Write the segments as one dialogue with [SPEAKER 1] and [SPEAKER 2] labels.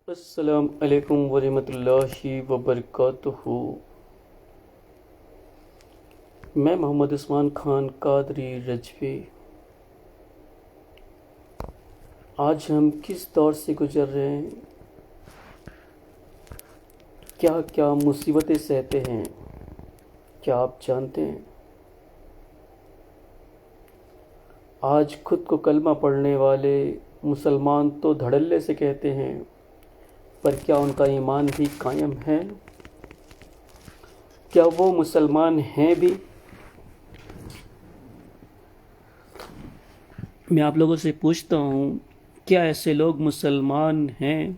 [SPEAKER 1] السلام علیکم ورحمۃ اللہ وبرکاتہ۔ میں محمد عثمان خان قادری رجوی۔ آج ہم کس دور سے گزر رہے ہیں، کیا کیا مصیبتیں سہتے ہیں، کیا آپ جانتے ہیں؟ آج خود کو کلمہ پڑھنے والے مسلمان تو دھڑلے سے کہتے ہیں، پر کیا ان کا ایمان بھی قائم ہے؟ کیا وہ مسلمان ہیں بھی؟ میں آپ لوگوں سے پوچھتا ہوں، کیا ایسے لوگ مسلمان ہیں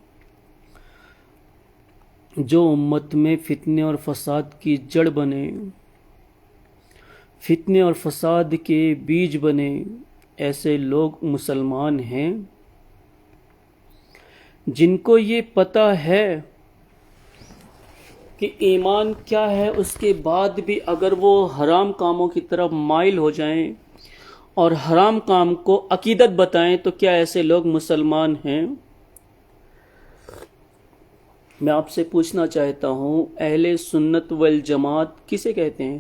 [SPEAKER 1] جو امت میں فتنے اور فساد کی جڑ بنے، فتنے اور فساد کے بیج بنے؟ ایسے لوگ مسلمان ہیں جن کو یہ پتہ ہے کہ ایمان کیا ہے، اس کے بعد بھی اگر وہ حرام کاموں کی طرف مائل ہو جائیں اور حرام کام کو عقیدت بتائیں، تو کیا ایسے لوگ مسلمان ہیں؟ میں آپ سے پوچھنا چاہتا ہوں، اہل سنت والجماعت کسے کہتے ہیں؟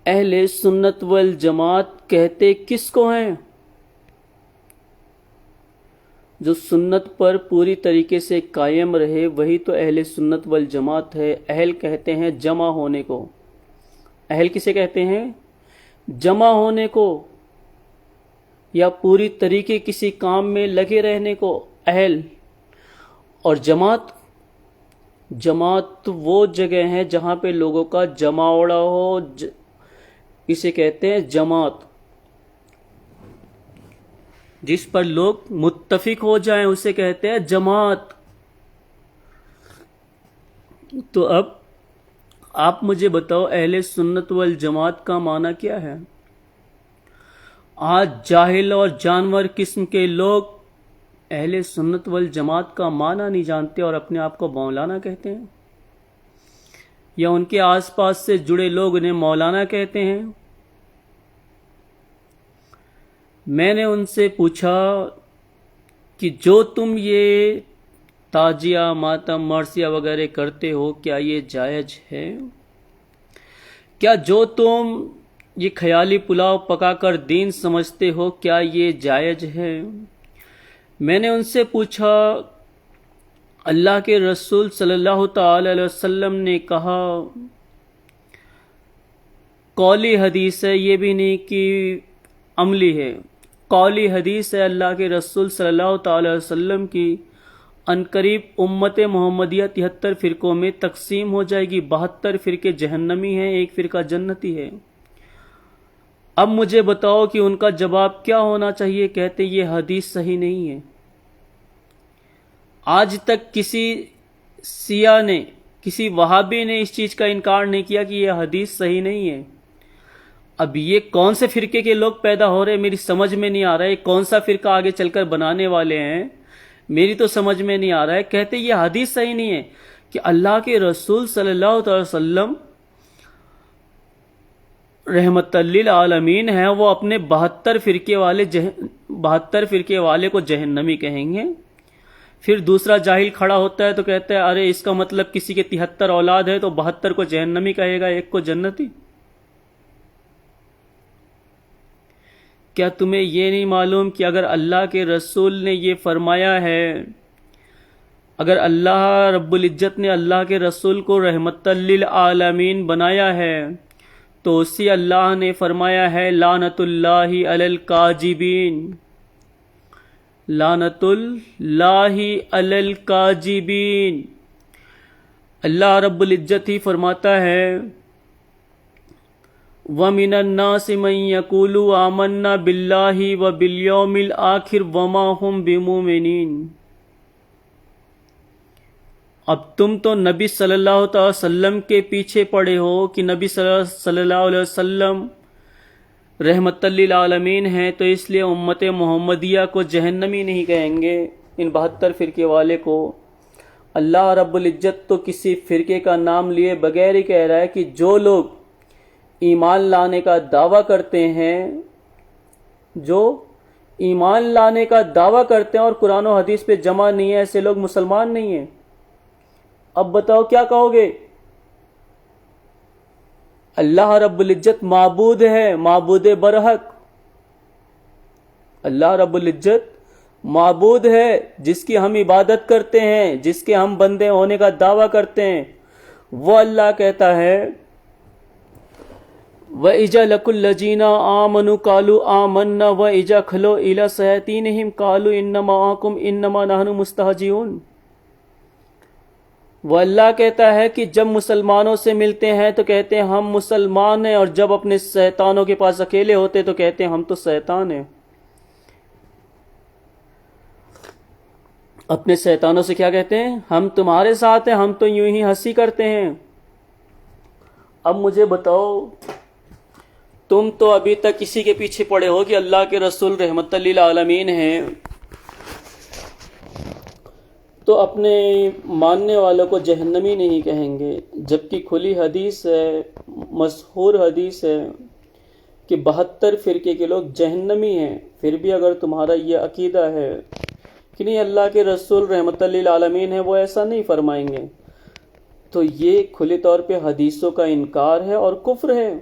[SPEAKER 1] اہل سنت والجماعت کہتے کس کو ہیں؟ جو سنت پر پوری طریقے سے قائم رہے وہی تو اہل سنت والجماعت ہے۔ اہل کہتے ہیں جمع ہونے کو۔ اہل کسے کہتے ہیں؟ جمع ہونے کو، یا پوری طریقے کسی کام میں لگے رہنے کو اہل۔ اور جماعت وہ جگہ ہیں جہاں پہ لوگوں کا جماوڑا ہو، اسے کہتے ہیں جماعت۔ جس پر لوگ متفق ہو جائیں اسے کہتے ہیں جماعت۔ تو اب آپ مجھے بتاؤ، اہل سنت والجماعت کا معنی کیا ہے؟ آج جاہل اور جانور قسم کے لوگ اہل سنت والجماعت کا معنی نہیں جانتے اور اپنے آپ کو مولانا کہتے ہیں، یا ان کے آس پاس سے جڑے لوگ انہیں مولانا کہتے ہیں۔ میں نے ان سے پوچھا کہ جو تم یہ تعزیہ، ماتم، مرثیہ وغیرہ کرتے ہو، کیا یہ جائز ہے؟ کیا جو تم یہ خیالی پلاؤ پکا کر دین سمجھتے ہو، کیا یہ جائز ہے؟ میں نے ان سے پوچھا، اللہ کے رسول صلی اللہ تعالی علیہ وسلم نے کہا، قولی حدیث ہے، یہ بھی نہیں کہ عملی ہے، قولی حدیث ہے اللہ کے رسول صلی اللہ تعالی علیہ وسلم کی، عنقریب امت محمدیہ 73 فرقوں میں تقسیم ہو جائے گی، 72 فرقے جہنمی ہیں، ایک فرقہ جنتی ہے۔ اب مجھے بتاؤ کہ ان کا جواب کیا ہونا چاہیے؟ کہتے یہ حدیث صحیح نہیں ہے۔ آج تک کسی شیعہ نے، کسی وہابی نے اس چیز کا انکار نہیں کیا کہ یہ حدیث صحیح نہیں ہے۔ اب یہ کون سے فرقے کے لوگ پیدا ہو رہے ہیں، میری سمجھ میں نہیں آ رہا ہے۔ کون سا فرقہ آگے چل کر بنانے والے ہیں، میری تو سمجھ میں نہیں آ رہا ہے۔ کہتے یہ حدیث صحیح نہیں ہے کہ اللہ کے رسول صلی اللہ علیہ وسلم رحمت للعالمین ہیں، وہ اپنے 72 فرقے والے کو جہنمی کہیں گے۔ پھر دوسرا جاہل کھڑا ہوتا ہے تو کہتا ہے ارے اس کا مطلب کسی کے 73 اولاد ہے تو 72 کو جہنمی کہے گا، ایک کو جنتی۔ کیا تمہیں یہ نہیں معلوم کہ اگر اللہ کے رسول نے یہ فرمایا ہے، اگر اللہ رب العزت نے اللہ کے رسول کو رحمت للعالمین بنایا ہے، تو اسی اللہ نے فرمایا ہے لعنت اللہ علی الکاذبین، لعنت اللہ علی الکاذبین۔ اللہ رب العزت ہی فرماتا ہے وَمِنَ النَّاسِ مَن يَقُولُ آمَنَّا بِاللَّهِ وَبِالْيَوْمِ الْآخِرِ وَمَا هُمْ بِمُؤْمِنِينَ۔ اب تم تو نبی صلی اللہ تعالی وسلم کے پیچھے پڑے ہو کہ نبی صلی اللہ علیہ وسلم رحمت للعالمین ہیں، تو اس لیے امت محمدیہ کو جہنمی نہیں کہیں گے، ان 72 فرقے والے کو۔ اللہ رب العزت تو کسی فرقے کا نام لیے بغیر ہی کہہ رہا ہے کہ جو لوگ ایمان لانے کا دعویٰ کرتے ہیں، جو ایمان لانے کا دعویٰ کرتے ہیں اور قرآن و حدیث پہ جمع نہیں ہے، ایسے لوگ مسلمان نہیں ہیں۔ اب بتاؤ کیا کہو گے؟ اللہ رب العزت معبود ہے، معبود برحق۔ اللہ رب العزت معبود ہے جس کی ہم عبادت کرتے ہیں، جس کے ہم بندے ہونے کا دعویٰ کرتے ہیں۔ وہ اللہ کہتا ہے وَإِذَا لَقُوا الَّذِينَ آمَنُوا قَالُوا آمَنَّا وَإِذَا خَلَوْا إِلَىٰ شَيَاطِينِهِمْ قَالُوا إِنَّا مَعَكُمْ إِنَّمَا نَحْنُ مُسْتَهْزِئُونَ۔ وہ اللہ کہتا ہے کہ جب مسلمانوں سے ملتے ہیں تو کہتے ہیں ہم مسلمان ہیں، اور جب اپنے شیطانوں کے پاس اکیلے ہوتے تو کہتے ہیں ہم تو شیطان ہیں۔ اپنے شیطانوں سے کیا کہتے ہیں؟ ہم تمہارے ساتھ ہیں، ہم تو یوں ہی ہنسی کرتے ہیں۔ اب مجھے بتاؤ، تم تو ابھی تک کسی کے پیچھے پڑے ہو کہ اللہ کے رسول رحمت للعالمین ہیں، تو اپنے ماننے والوں کو جہنمی نہیں کہیں گے، جبکہ کھلی حدیث ہے، مشہور حدیث ہے کہ 72 فرقے کے لوگ جہنمی ہیں۔ پھر بھی اگر تمہارا یہ عقیدہ ہے کہ نہیں اللہ کے رسول رحمت للعالمین ہیں، وہ ایسا نہیں فرمائیں گے، تو یہ کھلے طور پہ حدیثوں کا انکار ہے اور کفر ہے۔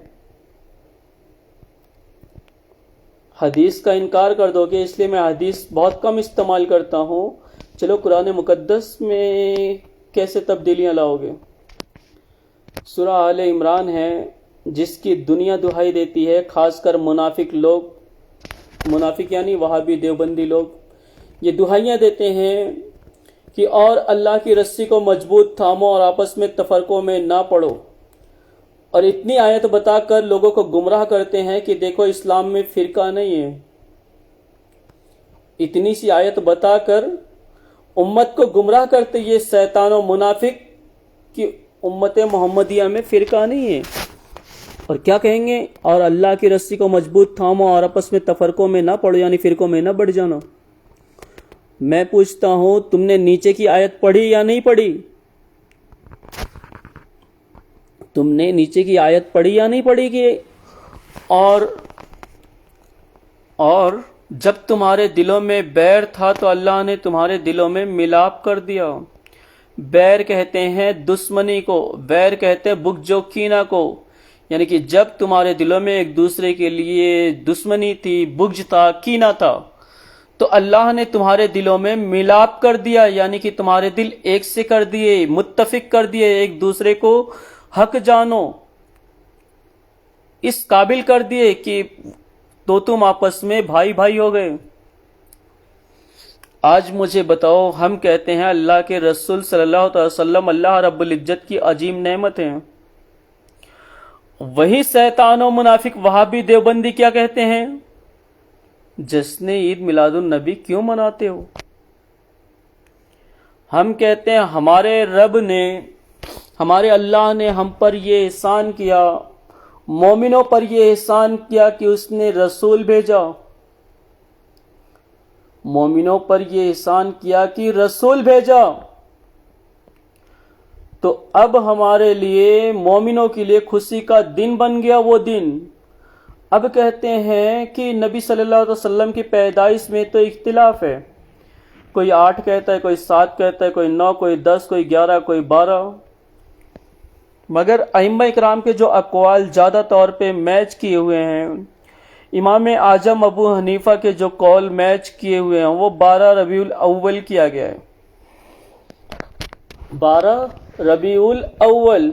[SPEAKER 1] حدیث کا انکار کر دو گے، اس لیے میں حدیث بہت کم استعمال کرتا ہوں۔ چلو قرآن مقدس میں کیسے تبدیلیاں لاؤ گے؟ سورہ آل عمران ہے جس کی دنیا دہائی دیتی ہے، خاص کر منافق لوگ، منافق یعنی وہابی دیوبندی لوگ، یہ دہائیاں دیتے ہیں کہ اور اللہ کی رسی کو مضبوط تھامو اور آپس میں تفرقوں میں نہ پڑو، اور اتنی آیت بتا کر لوگوں کو گمراہ کرتے ہیں کہ دیکھو اسلام میں فرقہ نہیں ہے۔ اتنی سی آیت بتا کر امت کو گمراہ کرتے یہ شیطان و منافق کہ امت محمدیہ میں فرقہ نہیں ہے۔ اور کیا کہیں گے؟ اور اللہ کی رسی کو مضبوط تھامو اور آپس میں تفرقوں میں نہ پڑو، یعنی فرقوں میں نہ بڑھ جانا۔ میں پوچھتا ہوں تم نے نیچے کی آیت پڑھی یا نہیں پڑھی؟ تم نے نیچے کی آیت پڑھی یا نہیں پڑھی کہ اور جب تمہارے دلوں میں بیر تھا تو اللہ نے تمہارے دلوں میں ملاپ کر دیا۔ بیر کہتے ہیں دشمنی کو، بیر کہتے ہیں بغض و کینہ کو، یعنی کہ جب تمہارے دلوں میں ایک دوسرے کے لیے دشمنی تھی، بغض تھا، کینہ تھا، تو اللہ نے تمہارے دلوں میں ملاپ کر دیا، یعنی کہ تمہارے دل ایک سے کر دیے، متفق کر دیے، ایک دوسرے کو حق جانو، اس قابل کر دیے کہ تو تم آپس میں بھائی بھائی ہو گئے۔ آج مجھے بتاؤ، ہم کہتے ہیں اللہ کے رسول صلی اللہ علیہ وسلم اللہ رب العزت کی عظیم نعمت ہیں، وہی شیطان و منافق وہابی دیوبندی کیا کہتے ہیں؟ جشن عید میلاد النبی کیوں مناتے ہو؟ ہم کہتے ہیں ہمارے رب نے، ہمارے اللہ نے ہم پر یہ احسان کیا، مومنوں پر یہ احسان کیا کہ اس نے رسول بھیجا، مومنوں پر یہ احسان کیا کہ رسول بھیجا، تو اب ہمارے لیے مومنوں کے لیے خوشی کا دن بن گیا وہ دن۔ اب کہتے ہیں کہ نبی صلی اللہ علیہ وسلم کی پیدائش میں تو اختلاف ہے، کوئی 8 کہتا ہے، کوئی 7 کہتا ہے، کوئی 9، کوئی 10، کوئی 11، کوئی 12، مگر ائمہ اکرام کے جو اقوال زیادہ طور پہ میچ کیے ہوئے ہیں، امام اعظم ابو حنیفہ کے جو قول میچ کیے ہوئے ہیں، وہ 12 ربیع الاول کیا گیا ہے، 12 ربیع الاول۔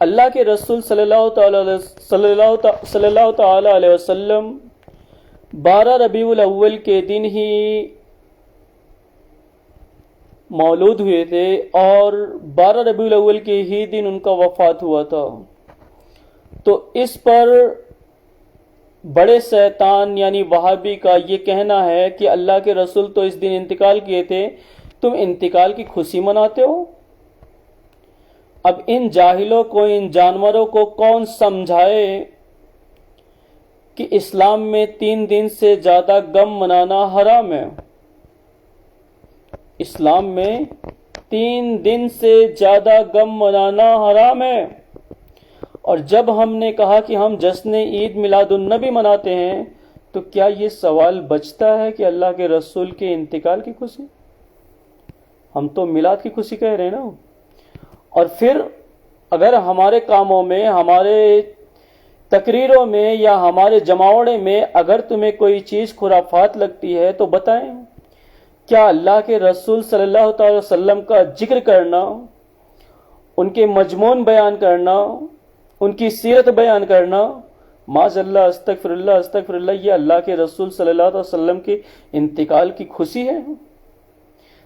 [SPEAKER 1] اللہ کے رسول صلی اللہ تعالی علیہ وسلم 12 ربیع الاول کے دن ہی مولود ہوئے تھے، اور 12 ربیع الاول کے ہی دن ان کا وفات ہوا تھا۔ تو اس پر بڑے شیطان یعنی وہابی کا یہ کہنا ہے کہ اللہ کے رسول تو اس دن انتقال کیے تھے، تم انتقال کی خوشی مناتے ہو۔ اب ان جاہلوں کو، ان جانوروں کو کون سمجھائے کہ اسلام میں 3 دن سے زیادہ غم منانا حرام ہے۔ اسلام میں 3 دن سے زیادہ غم منانا حرام ہے، اور جب ہم نے کہا کہ ہم جشن عید میلاد النبی مناتے ہیں تو کیا یہ سوال بچتا ہے کہ اللہ کے رسول کے انتقال کی خوشی؟ ہم تو میلاد کی خوشی کہہ رہے ہیں نا. اور پھر اگر ہمارے کاموں میں، ہمارے تقریروں میں یا ہمارے جماوڑے میں اگر تمہیں کوئی چیز خرافات لگتی ہے تو بتائیں. کیا اللہ کے رسول صلی اللہ تعالی وسلم کا ذکر کرنا، ان کے مضمون بیان کرنا، ان کی سیرت بیان کرنا، معاذ اللہ، استغفر اللہ استغفر اللہ، یہ اللہ کے رسول صلی اللہ علیہ وسلم کے انتقال کی خوشی ہے؟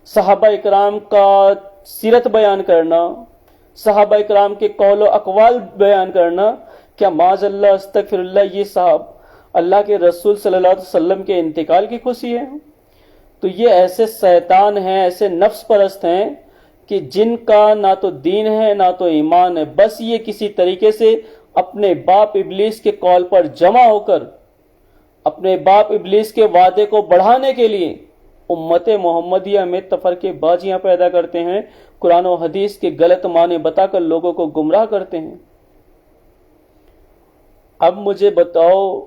[SPEAKER 1] صحابہ اکرام کا سیرت بیان کرنا، صحابہ اکرام کے قول و اقوال بیان کرنا، کیا معاذ اللہ استغفر اللہ یہ صاحب اللہ کے رسول صلی اللہ علیہ وسلم کے انتقال کی خوشی ہے؟ تو یہ ایسے شیطان ہیں، ایسے نفس پرست ہیں کہ جن کا نہ تو دین ہے نہ تو ایمان ہے، بس یہ کسی طریقے سے اپنے باپ ابلیس کے قول پر جمع ہو کر اپنے باپ ابلیس کے وعدے کو بڑھانے کے لیے امت محمدیہ میں تفرقے بازیاں پیدا کرتے ہیں، قرآن و حدیث کے غلط معنی بتا کر لوگوں کو گمراہ کرتے ہیں. اب مجھے بتاؤ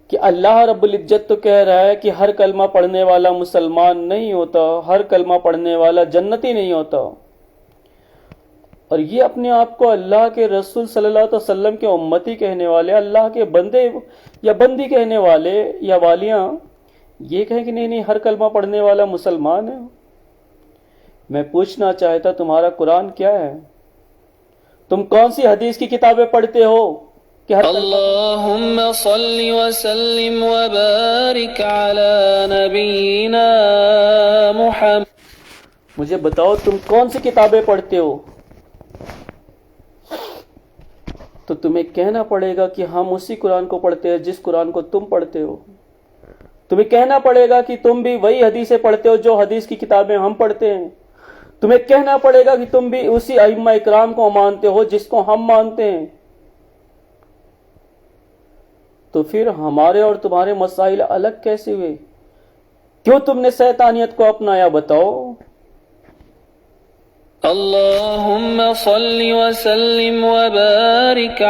[SPEAKER 1] کہ اللہ رب العزت تو کہہ رہا ہے کہ ہر کلمہ پڑھنے والا مسلمان نہیں ہوتا، ہر کلمہ پڑھنے والا جنتی نہیں ہوتا، اور یہ اپنے آپ کو اللہ کے رسول صلی اللہ علیہ وسلم کے امتی کہنے والے، اللہ کے بندے یا بندی کہنے والے یا والیاں یہ کہیں کہ نہیں ہر کلمہ پڑھنے والا مسلمان ہے. میں پوچھنا چاہتا تمہارا قرآن کیا ہے؟ تم کون سی حدیث کی کتابیں پڑھتے ہو کہ
[SPEAKER 2] اللہم صلی وسلم وبارک علی نبینا محمد.
[SPEAKER 1] مجھے بتاؤ تم کون سی کتابیں پڑھتے ہو؟ تو تمہیں کہنا پڑے گا کہ ہم اسی قرآن کو پڑھتے ہیں جس قرآن کو تم پڑھتے ہو. تمہیں کہنا پڑے گا کہ تم بھی وہی حدیثیں پڑھتے ہو جو حدیث کی کتابیں ہم پڑھتے ہیں. تمہیں کہنا پڑے گا کہ تم بھی اسی ائمہ اکرام کو مانتے ہو جس کو ہم مانتے ہیں. تو پھر ہمارے اور تمہارے مسائل الگ کیسے ہوئے؟ کیوں تم نے شیطانیت کو اپنایا؟ بتاؤ.
[SPEAKER 2] اللہم صلی وسلم وبارک.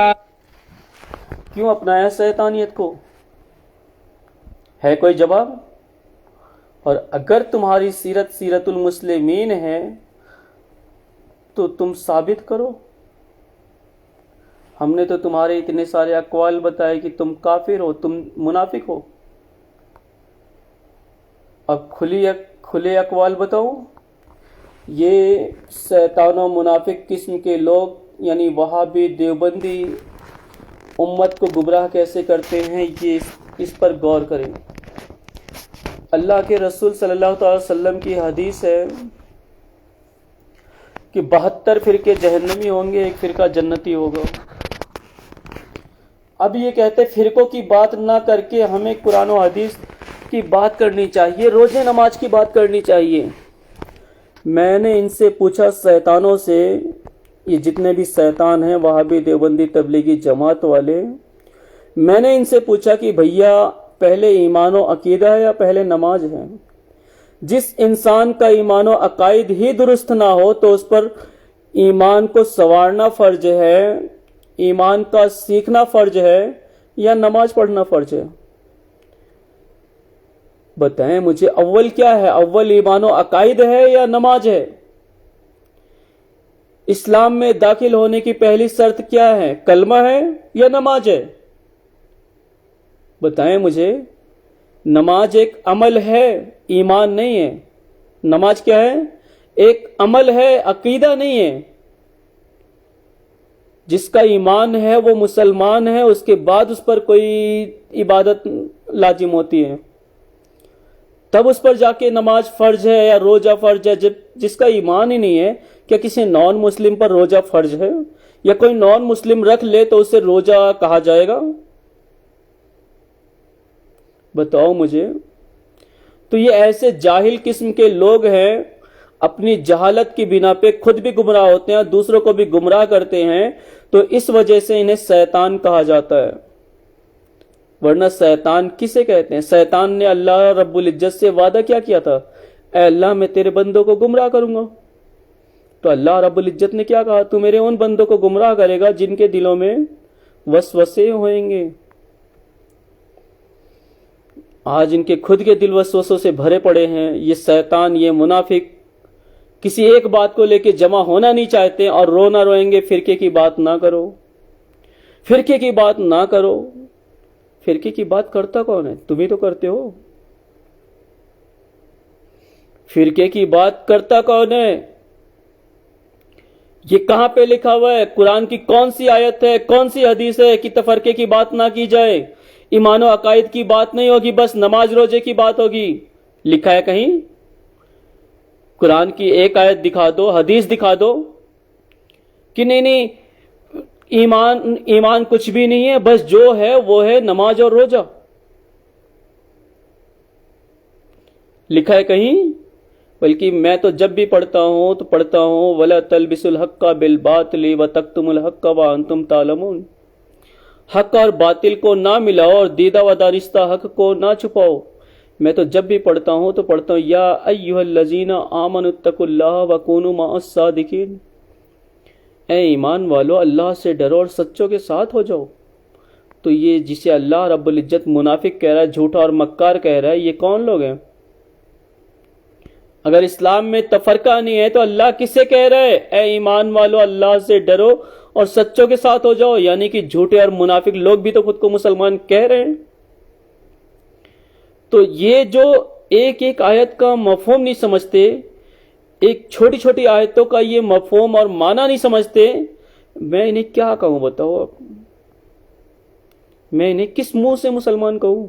[SPEAKER 1] کیوں اپنایا شیطانیت کو؟ ہے کوئی جواب؟ اور اگر تمہاری سیرت سیرت المسلمین ہے تو تم ثابت کرو. ہم نے تو تمہارے اتنے سارے اقوال بتائے کہ تم کافر ہو، تم منافق ہو. اب کھلے اقوال بتاؤ. یہ شیطان و منافق قسم کے لوگ یعنی وہابی دیوبندی امت کو گمراہ کیسے کرتے ہیں، یہ اس پر غور کریں. اللہ کے رسول صلی اللہ تعالی وسلم کی حدیث ہے کہ 72 فرقے جہنمی ہوں گے، ایک فرقہ جنتی ہوگا. اب یہ کہتے فرقوں کی بات نہ کر کے ہمیں قرآن و حدیث کی بات کرنی چاہیے، روزے نماز کی بات کرنی چاہیے. میں نے ان سے پوچھا، شیطانوں سے، یہ جتنے بھی شیطان ہیں وہابی دیوبندی تبلیغی جماعت والے، میں نے ان سے پوچھا کہ بھیا پہلے ایمان و عقیدہ ہے یا پہلے نماز ہے؟ جس انسان کا ایمان و عقائد ہی درست نہ ہو تو اس پر ایمان کو سنوارنا فرض ہے، ایمان کا سیکھنا فرض ہے یا نماز پڑھنا فرض ہے؟ بتائیں مجھے، اول کیا ہے؟ اول ایمان و عقائد ہے یا نماز ہے؟ اسلام میں داخل ہونے کی پہلی شرط کیا ہے؟ کلمہ ہے یا نماز ہے؟ بتائیں مجھے. نماز ایک عمل ہے، ایمان نہیں ہے. نماز کیا ہے؟ ایک عمل ہے، عقیدہ نہیں ہے. جس کا ایمان ہے وہ مسلمان ہے، اس کے بعد اس پر کوئی عبادت لازم ہوتی ہے، تب اس پر جا کے نماز فرض ہے یا روزہ فرض ہے. جس کا ایمان ہی نہیں ہے، کیا کسی نان مسلم پر روزہ فرض ہے؟ یا کوئی نان مسلم رکھ لے تو اسے روزہ کہا جائے گا؟ بتاؤ مجھے. تو یہ ایسے جاہل قسم کے لوگ ہیں، اپنی جہالت کی بنا پہ خود بھی گمراہ ہوتے ہیں، دوسروں کو بھی گمراہ کرتے ہیں. تو اس وجہ سے انہیں شیطان کہا جاتا ہے. ورنہ شیطان کسے کہتے ہیں؟ شیطان نے اللہ رب العزت سے وعدہ کیا تھا؟ اے اللہ میں تیرے بندوں کو گمراہ کروں گا. تو اللہ رب العزت نے کیا کہا؟ تو میرے ان بندوں کو گمراہ کرے گا جن کے دلوں میں وسوسے ہوئیں گے. آج ان کے خود کے دل وسوسوں سے بھرے پڑے ہیں. یہ شیطان، یہ منافق کسی ایک بات کو لے کے جمع ہونا نہیں چاہتے اور رونا روئیں گے فرقے کی بات نہ کرو، فرقے کی بات نہ کرو. فرقے کی بات کرتا کون ہے؟ تم ہی تو کرتے ہو. فرقے کی بات کرتا کون ہے؟ یہ کہاں پہ لکھا ہوا ہے؟ قرآن کی کون سی آیت ہے، کون سی حدیث ہے کہ تفرقے کی بات نہ کی جائے، ایمان و عقائد کی بات نہیں ہوگی، بس نماز روزے کی بات ہوگی؟ لکھا ہے کہیں؟ قرآن کی ایک آیت دکھا دو، حدیث دکھا دو کہ نہیں ایمان کچھ بھی نہیں ہے، بس جو ہے وہ ہے نماز اور روزہ. لکھا ہے کہیں؟ بلکہ میں تو جب بھی پڑھتا ہوں تو پڑھتا ہوں وَلَا تَلْبِسُوا الْحَقَّ بِالْبَاطِلِ وَتَكْتُمُوا الْحَقَّ وَأَنْتُمْ تَعْلَمُونَ. حق اور باطل کو نہ ملاؤ اور دیدہ و دانستہ حق کو نہ چھپاؤ. میں تو جب بھی پڑھتا ہوں تو پڑھتا ہوں یا ایھا الذین آمنوا اتقوا اللہ وکونوا مع الصادقین. اے ایمان والو، اللہ سے ڈرو اور سچوں کے ساتھ ہو جاؤ. تو یہ جسے اللہ رب العزت منافق کہہ رہا ہے، جھوٹا اور مکار کہہ رہا ہے، یہ کون لوگ ہیں؟ اگر اسلام میں تفرقہ نہیں ہے تو اللہ کس سے کہہ رہا ہے اے ایمان والو اللہ سے ڈرو اور سچوں کے ساتھ ہو جاؤ؟ یعنی کہ جھوٹے اور منافق لوگ بھی تو خود کو مسلمان کہہ رہے ہیں. تو یہ جو ایک ایک آیت کا مفہوم نہیں سمجھتے، ایک چھوٹی چھوٹی آیتوں کا یہ مفہوم اور معنی نہیں سمجھتے، میں انہیں کیا کہوں بتاؤ؟ میں انہیں کس منہ سے مسلمان کہوں؟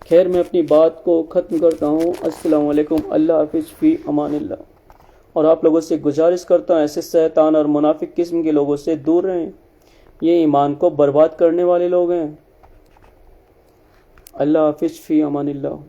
[SPEAKER 1] خیر، میں اپنی بات کو ختم کرتا ہوں. السلام علیکم. اللہ حافظ، فی امان اللہ. اور آپ لوگوں سے گزارش کرتا ہوں ایسے شیطان اور منافق قسم کے لوگوں سے دور رہیں. یہ ایمان کو برباد کرنے والے لوگ ہیں. اللہ حافظ، فی امان اللہ.